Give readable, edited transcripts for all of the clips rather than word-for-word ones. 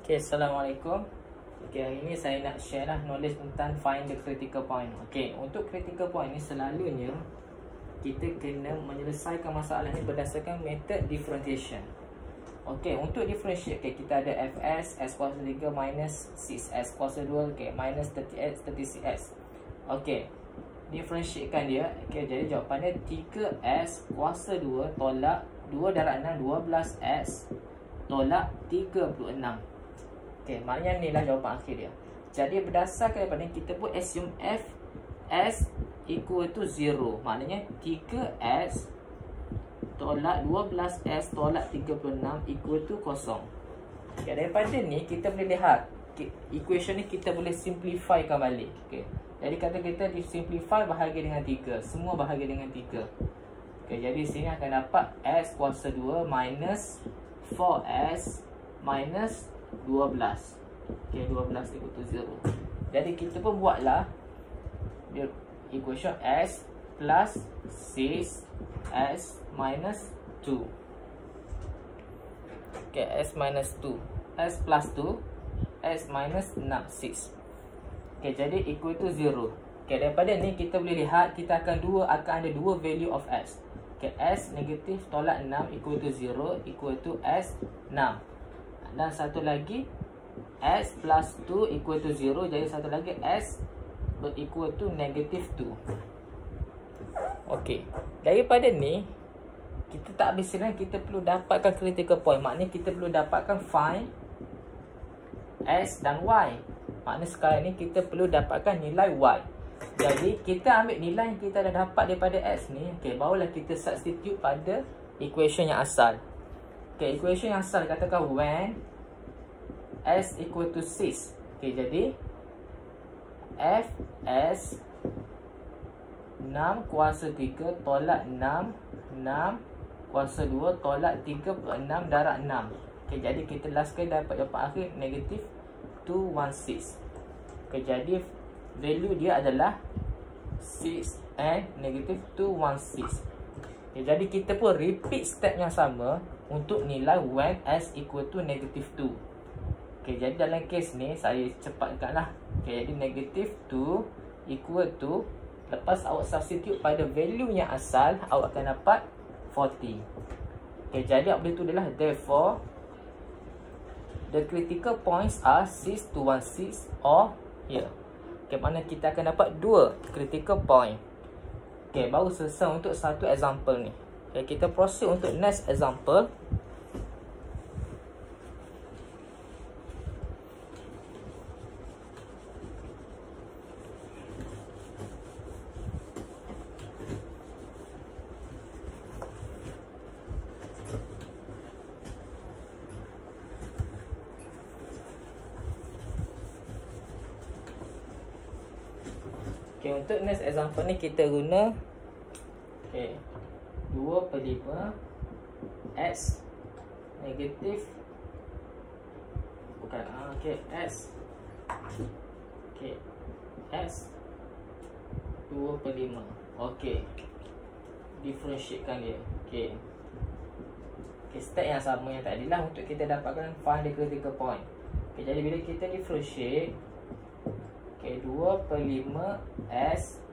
Okay, Assalamualaikum. Okay, hari ini saya nak share lah knowledge tentang find the critical point. Okay, untuk critical point ni selalunya kita kena menyelesaikan masalah ni berdasarkan method differentiation. Okay, untuk differentiate, okay, kita ada fs, s kuasa 3 minus 6s kuasa 2, okay, minus 30x, 36s. Okay, differentiatekan dia. Okay, jadi jawapannya 3s kuasa 2 tolak 2 darab 6, 12s tolak 36. Okay, maknanya ni lah jawapan akhir dia. Jadi berdasarkan daripada kita pun assume f s equal to 0. Maknanya 3s tolak 12s tolak 36 equal to 0. Okay, daripada ni kita boleh lihat equation ni kita boleh simplifykan balik. Okay, jadi kata kita disimplify bahagi dengan 3. Semua bahagi dengan 3. Okay, jadi sini akan dapat s kuasa 2 minus 4s minus 12. Okay, 12 equal to 0. Jadi kita pun buatlah dia equation s plus 6s minus 2. Okay, s minus 2, s plus 2, s minus 6. Okay, jadi equal to 0. Okay, daripada ni kita boleh lihat kita akan ada dua value of s. Okay, s negatif tolak 6 equal to 0 equal to s 6. Dan satu lagi s plus 2 equal to 0. Jadi satu lagi s equal to negative 2. Ok, daripada ni kita tak habis senang, kita perlu dapatkan critical point. Maknanya kita perlu dapatkan find s dan y. Maknanya sekarang ni kita perlu dapatkan nilai y. Jadi kita ambil nilai yang kita dah dapat daripada s ni. Ok, barulah kita substitute pada equation yang asal. Ok, equation yang asal katakan when s equal to 6. Ok, jadi fs 6 kuasa 3 tolak 6 kuasa 2 tolak 36 darab 6. Ok, jadi kita last kali dapat jawapan akhir negatif 216. Ok, jadi value dia adalah 6 and negatif 216. Ok, jadi kita pun repeat step yang sama untuk nilai when s equal to negatif 2. Ok, jadi dalam kes ni saya cepatkan lah. Ok, jadi negatif 2 equal to, lepas awak substitute pada value yang asal, awak akan dapat 40. Ok, jadi awak boleh tulislah therefore the critical points are 6 to 16 or here. Ok, mana kita akan dapat dua critical point. Ok, baru selesai untuk satu example ni. Ok, kita proceed untuk next example. Okay, untuk next example ni kita guna okay, 2/5 x negatif bukan okay, s okay, s 2/5. Okay, differentiatekan dia. Okay, okay, step yang sama yang tadi lah untuk kita dapatkan find the critical point. Okay, jadi bila kita differentiate, okay, 2/5s,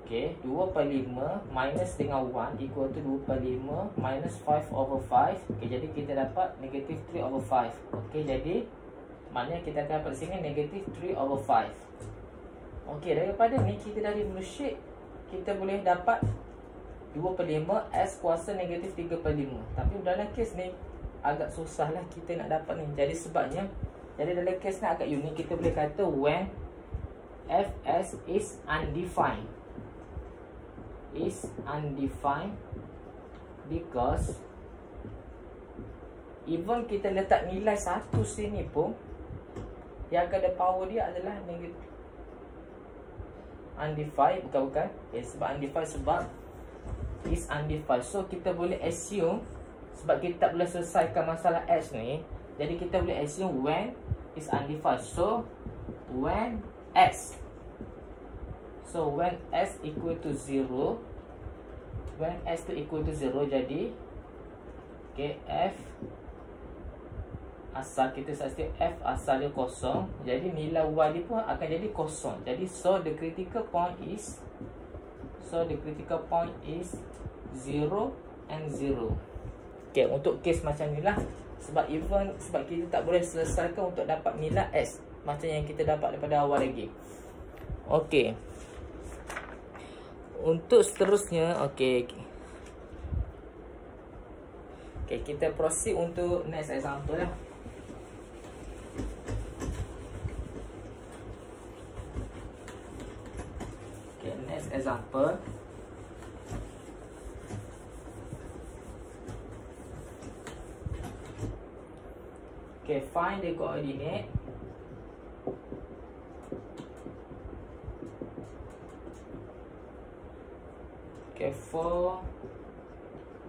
okay, 2/5 minus dengan 1 equal to 2/5 minus 5/5. Okay, jadi kita dapat negatif 3/5. Okay, jadi maknanya kita akan dapat sini negatif 3/5. Okay, daripada ni kita dah differentiate, kita boleh dapat 2/5 s kuasa negatif 3/5. Tapi dalam kes ni agak susah lah kita nak dapat ni. Jadi sebabnya, jadi dalam kes ni agak unik, kita boleh kata when fs is undefined. Is undefined because even kita letak nilai 1 sini pun, yang akan ada power dia adalah negatif. Undefined, bukan. Okay, sebab undefined sebab is undefined. So kita boleh assume, sebab kita tak boleh selesaikan masalah s ni, jadi kita boleh assume when is undefined. So when s equal to 0, when s tu equal to 0, jadi okay, f asal kita substitute F asal dia kosong, jadi nilai Y dia pun akan jadi kosong. Jadi so the critical point is 0 and 0. Okay, untuk case macam ni lah. Sebab kita tak boleh selesaikan untuk dapat nilai S macam yang kita dapat daripada awal lagi. Okay, untuk seterusnya, okay, kita proceed untuk next example lah. Okay, next example. Okay, find the coordinate for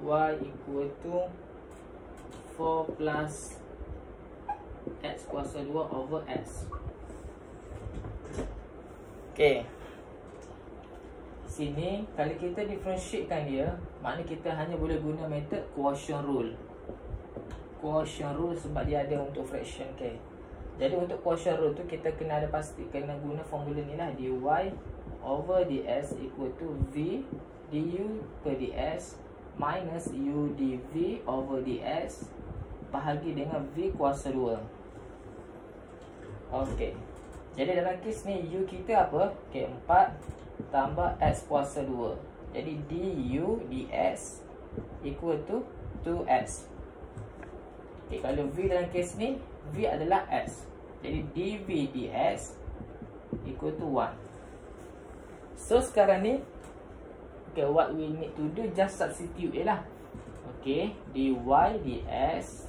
y equal to 4 plus x kuasa 2 over s. Okay, sini kalau kita differentiatekan dia, maknanya kita hanya boleh guna method quotient rule. Quotient rule sebab dia ada untuk fraction. Okay, jadi untuk quotient rule tu kita kena guna formula ni lah, dy over ds equal to v du per ds minus u dv over ds bahagi dengan v kuasa 2. Ok, jadi dalam kes ni u kita apa? Ok, 4 tambah x kuasa 2. Jadi du ds equal to 2x. Ok, kalau v dalam kes ni, v adalah x. Jadi dv ds equal to 1. So sekarang ni, okay, what we need to do, just substitute je lah. Okay, dy ds,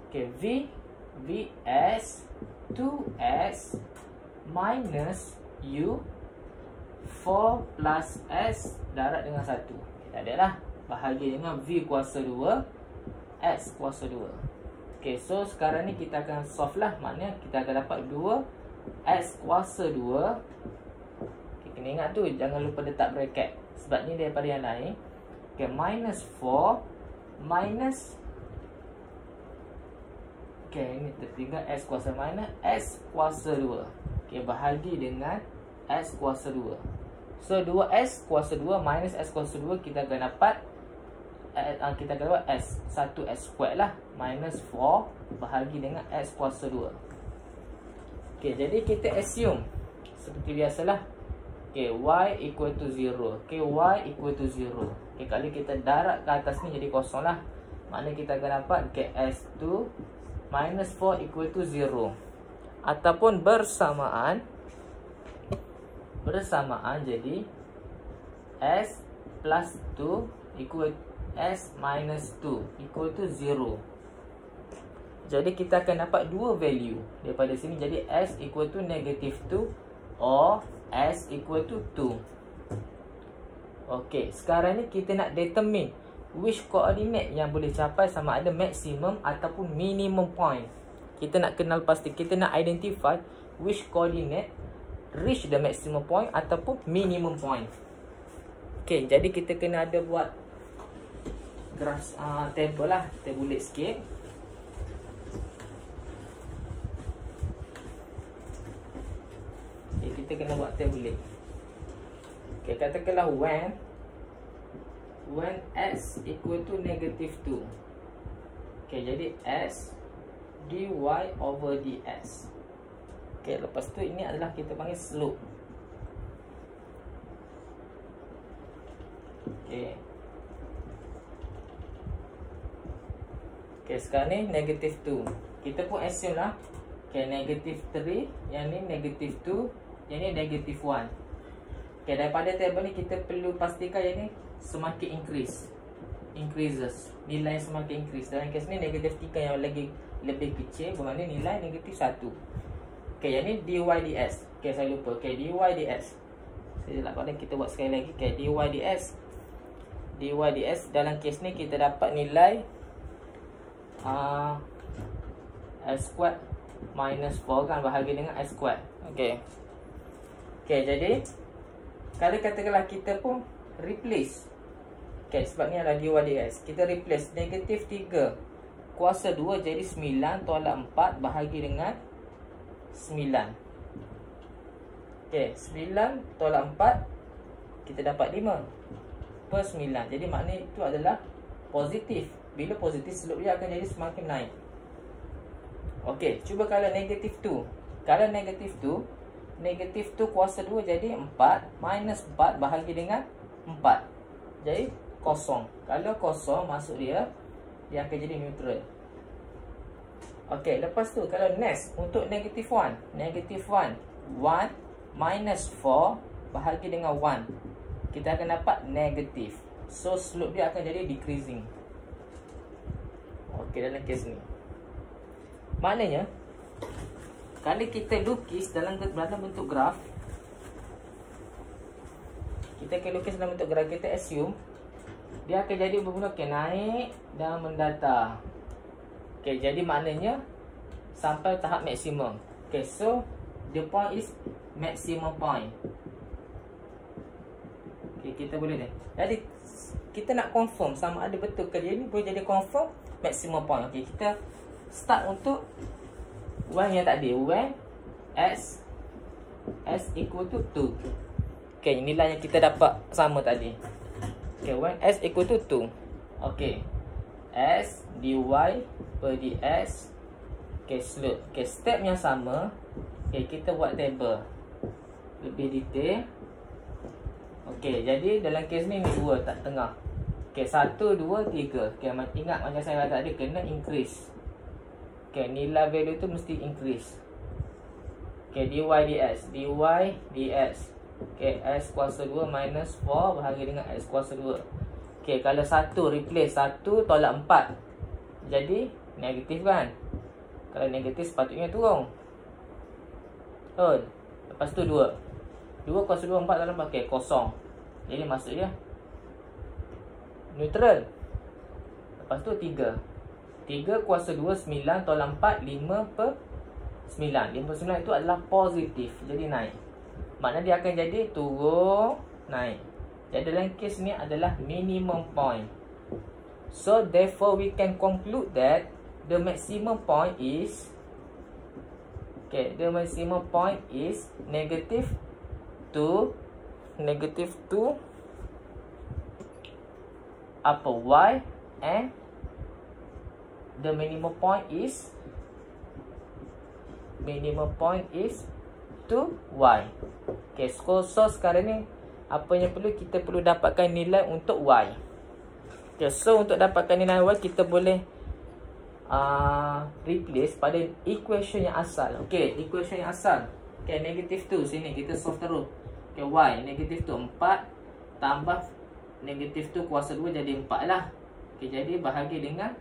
okay, vs 2s minus u 4 plus s darat dengan 1. Okay, tak ada lah, bahagi dengan v kuasa 2 x kuasa 2. Okay, so sekarang ni kita akan solve lah. Maknanya kita akan dapat 2 x kuasa 2. Okay, kena ingat tu, jangan lupa letak bracket sebab ni daripada yang lain. Okay, minus 4 minus, okay, ini tertinggal x kuasa minus x kuasa 2. Okay, bahagi dengan x kuasa 2. So 2x kuasa 2 minus x kuasa 2, kita akan dapat s 1x squared lah, minus 4 bahagi dengan x kuasa 2. Okay, jadi kita assume seperti biasalah. Okay, y equal to 0. Okay, y equal to 0. Okay, kalau kita darat ke atas ni jadi kosong lah. Maknanya kita akan dapat, okay, s2 minus 4 equal to 0. Ataupun bersamaan jadi s plus 2 equal s minus 2 equal to 0. Jadi kita akan dapat dua value daripada sini. Jadi s equal to negative 2 or s equal to 2. Ok, sekarang ni kita nak determine which coordinate yang boleh capai sama ada maximum ataupun minimum point. Kita nak kenal pasti, kita nak identify which coordinate reach the maximum point ataupun minimum point. Ok, jadi kita kena ada buat graph table lah, tabulate sikit. Okay, kita kena buat tabulate. Okay, katakanlah when x equal to negative 2. Okay, jadi s dy over ds. Okay, lepas tu ini adalah kita panggil slope. Okay. Okay, sekarang ni negative 2. Kita pun assume lah. Okay, negative 3. Yang ni negative 2. Yang ni negative 1. Okay, daripada table ni kita perlu pastikan yang ni semakin increases. Nilai semakin increase. Dalam kes ni negative 3 yang lagi lebih kecil, bermakna nilai negative 1. Okay, yang ni dy ds. Okay, saya lupa. Okay, dy ds. Saya nak pada kita buat sekali lagi. Okay, dy ds. Dy ds dalam kes ni kita dapat nilai s squared minus 4 kan, bahagi dengan s squared. Okay. Okay, jadi kalau katakanlah kita pun replace. Okay, sebab ni adalah dy ds. Kita replace negative 3 kuasa 2 jadi 9 tolak 4 bahagi dengan 9. Okey, 9 tolak 4 kita dapat 5 per 9. Jadi maknanya itu adalah positif. Bila positif, slope dia akan jadi semakin naik. Okey, cuba kalau negatif 2. Kalau negatif 2, negatif 2 kuasa 2 jadi 4 minus 4 bahagi dengan 4. Jadi kosong. Kalau kosong, maksud dia akan jadi neutral. Okey, lepas tu kalau next untuk negatif 1. Negatif 1, 1 minus 4 bahagi dengan 1. Kita akan dapat negatif. So slope dia akan jadi decreasing. Okey, dalam kes ni maknanya kalau kita lukis dalam bentuk graf, kita akan lukis dalam bentuk graf, kita assume dia akan jadi bermula naik dan mendatar. Okey, jadi maknanya sampai tahap maksimum. Okey, so the point is maximum point. Okey, kita boleh ni. Jadi kita nak confirm sama ada betul ke dia ni boleh jadi confirm maximum point. Okey, kita start untuk when yang tadi, when s equal to 2. Okey, nilai yang kita dapat sama tadi. Okey, when s equal to 2. Okey, s dy per ds. Okey, slope. Okey, step yang sama. Okey, kita buat table lebih detail. Okey, jadi dalam kes ni 2 tak tengah. Okey, 1, 2, 3. Okey, ingat macam saya kata tadi, kena increase. Okey, nilai value tu mesti increase. Okey, dy ds. dy ds. Okey, s kuasa 2 minus 4 bahagi dengan s kuasa 2. Okey, kalau 1 replace 1 tolak 4. Jadi negatif kan? Kalau negatif sepatutnya turun. Betul. Lepas tu 2. 2 kuasa 2 4 tolak 4. Okey, kosong. Jadi maksudnya neutral. Lepas tu 3. 3 kuasa 2 9 tolak 4 5 per 9. 5 per 9 itu adalah positif. Jadi naik. Maknanya dia akan jadi turun naik. Jadi dalam kes ni adalah minimum point. So therefore we can conclude that the maximum point is the maximum point is negative 2 upper y, and the minimum point is 2y. Okay, so sekarang ni apa yang perlu, kita perlu dapatkan nilai untuk y. Okay, so untuk dapatkan nilai y kita boleh replace pada equation yang asal. Okay, equation yang asal. Okay, negative 2 sini kita solve terus. Okay, y negative 2 4 tambah negative 2 kuasa 2 jadi 4 lah. Okay, jadi bahagi dengan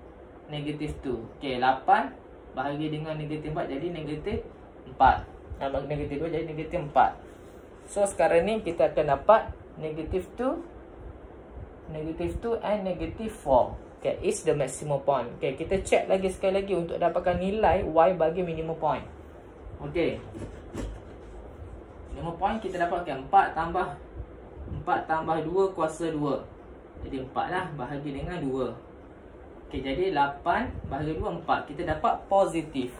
negative 2. Okay, 8 bahagi dengan negative 4 jadi negative 4. Tambah negative 2 jadi negative 4. So sekarang ni kita akan dapat negative 2 and negative 4. Okay, is the maximum point. Okay, kita check lagi sekali lagi untuk dapatkan nilai y bagi minimum point. Okay, minimum point kita dapat 4 tambah 2 kuasa 2. Jadi 4 lah, bahagi dengan 2. Okay, jadi 8 bahagi 2 4. Kita dapat positif.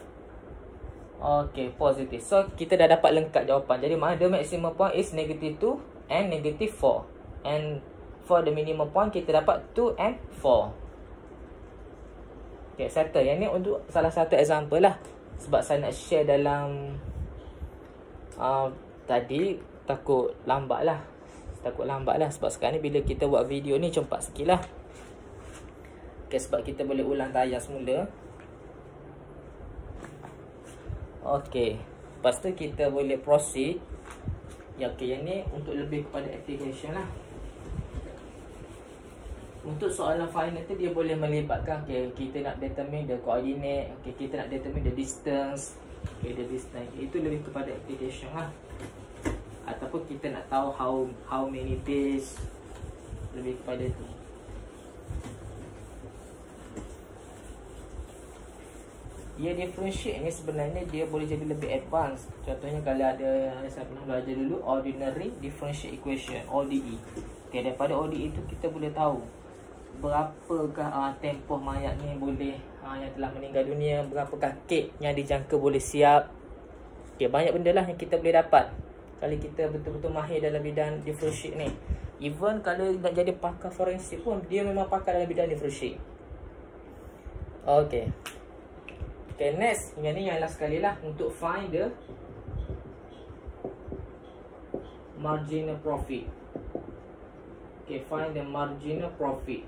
Okay, positif. So kita dah dapat lengkap jawapan. Jadi mana the maximum point is negative 2 and negative 4. And for the minimum point kita dapat 2 and 4. Okay, settle. Yang ni untuk salah satu example lah. Sebab saya nak share dalam tadi takut lambat lah. Sebab sekarang ni bila kita buat video ni cepat sikit lah. Okay, sebab kita boleh ulang tayar semula. Okay, lepas tu kita boleh proceed. Ya, okay, yang ni untuk lebih kepada application lah. Untuk soalan final tu dia boleh melibatkan, okay, kita nak determine the coordinate, okay, kita nak determine the distance. Okay, the distance itu lebih kepada application lah. Ataupun kita nak tahu how many days, lebih kepada tu. Dia differentiate ni sebenarnya dia boleh jadi lebih advance. Contohnya kalau ada saya pernah belajar dulu ordinary differential equation, ODE. Okay, daripada ODE tu kita boleh tahu berapakah tempoh mayat ni boleh yang telah meninggal dunia, berapakah kek yang dijangka boleh siap. Okay, banyak benda lah yang kita boleh dapat kalau kita betul-betul mahir dalam bidang differentiate ni. Even kalau nak jadi pakar forensik pun, dia memang pakar dalam bidang differentiate. Okay, next, yang ni yang last sekali lah, untuk find the marginal profit. Okay, find the marginal profit.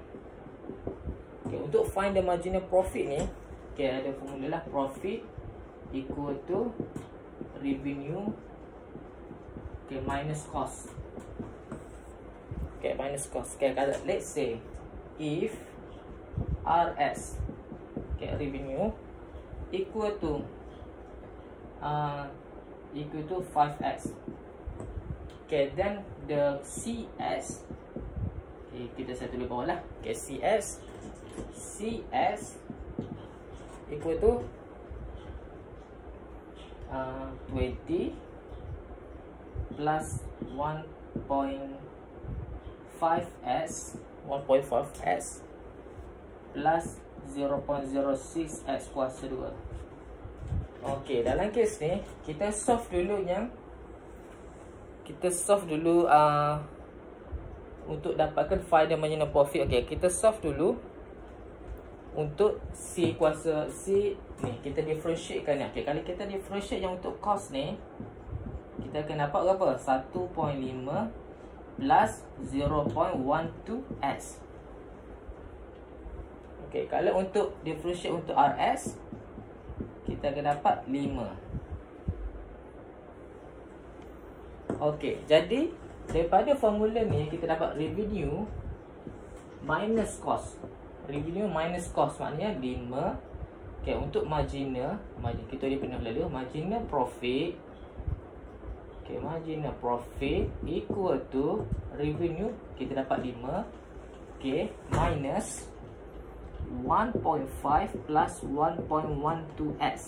Okay, untuk find the marginal profit ni, okay, ada formula lah. Profit equal to revenue, okay, minus cost. Okay, minus cost. Okay, kalau let's say if RS, okay, revenue equal to 5x. Okay, then the CS, okay, kita saya tulis bawah lah. Okay, CS equal to 20 plus 1.5s plus 0.06x kuasa 2. Okay, dalam kes ni kita solve dulu untuk dapatkan find the marginal profit. Okay, kita solve dulu untuk C kuasa C ni, kita differentiatekan ni. Okay, kalau kita differentiate yang untuk cost ni, kita akan dapat berapa? 1.5 plus 0.12s. Okay, kalau untuk differentiate untuk RS, kita akan dapat 5. Okay, jadi daripada formula ni kita dapat revenue minus cost. Revenue minus cost maknanya 5. Okay, untuk marginal kita dah pernah lalu, marginal profit. Okay, marginal profit equal to revenue, kita dapat 5. Okay, minus 1.5 plus 1.12s.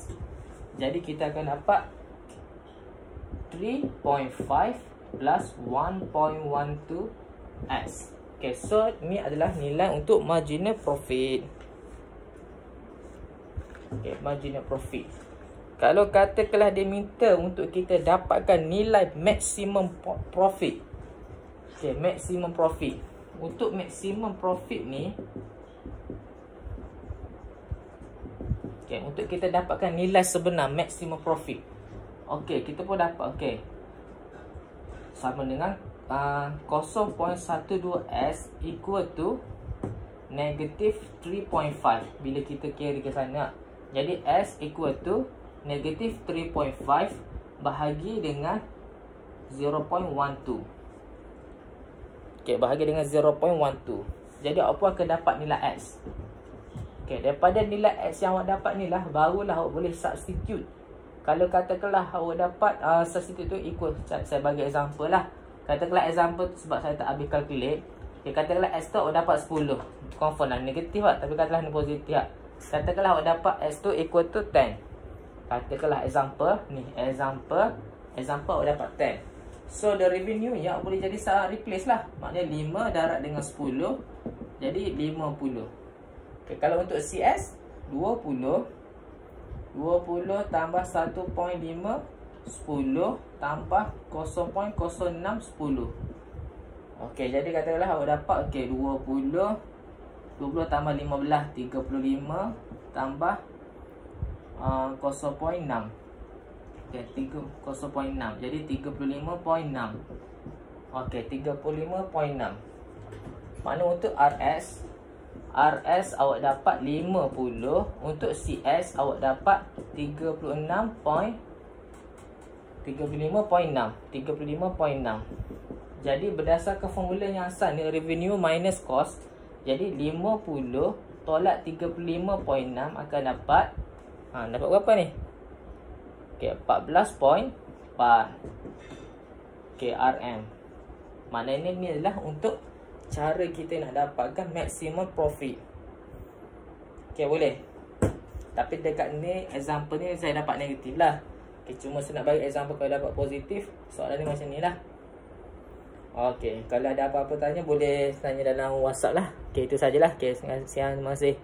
Jadi kita akan dapat 3.5 plus 1.12s. Okay, so ni adalah nilai untuk marginal profit. Okay, marginal profit. Kalau katakanlah dia minta untuk kita dapatkan nilai maximum profit. Okay, maximum profit. Untuk maximum profit ni, okay, untuk kita dapatkan nilai sebenar maximum profit, okay, kita pun dapat, okay, sama dengan 0.12s equal to negative 3.5 bila kita carry ke sana. Jadi S equal to negative 3.5 bahagi dengan 0.12. Okay, bahagi dengan 0.12. Jadi apa akan dapat nilai X? Okay, daripada nilai X yang awak dapat ni lah, barulah awak boleh substitute. Kalau katakanlah awak dapat substitute tu equal, saya bagi example lah. Katakanlah example tu sebab saya tak habis calculate. Okay, katakanlah X tu awak dapat 10. Confirm lah negatif lah, tapi katakanlah ni positif lah. Katakanlah awak dapat X tu equal to 10. Katakanlah example ni, example awak dapat 10. So the revenue yang boleh jadi replace lah. Maknanya 5 darab dengan 10, jadi 50. Okay, kalau untuk CS 20 tambah 1.5, 10 tambah 0.0610. Okey, jadi katakanlah awak dapat, okey, 20 tambah 15, 35 tambah 0.6. Okey, 0.6. Jadi 35.6. Okey, 35.6. Mana untuk RS awak dapat 50. Untuk CS awak dapat 35.6. Jadi berdasarkan formula yang asal ni, revenue minus cost. Jadi 50 tolak 35.6 akan dapat dapat berapa ni? Okey, 14.4. Okey, RM. Maknanya ni adalah untuk cara kita nak dapatkan maximum profit. Okey, boleh. Tapi dekat ni example ni saya dapat negatif lah. Okay, cuma saya nak bagi example kalau dapat positif. Soalan ni macam ni lah. Okay, kalau ada apa-apa tanya boleh tanya dalam WhatsApp lah. Okay, itu sajalah. Okay, terima kasih.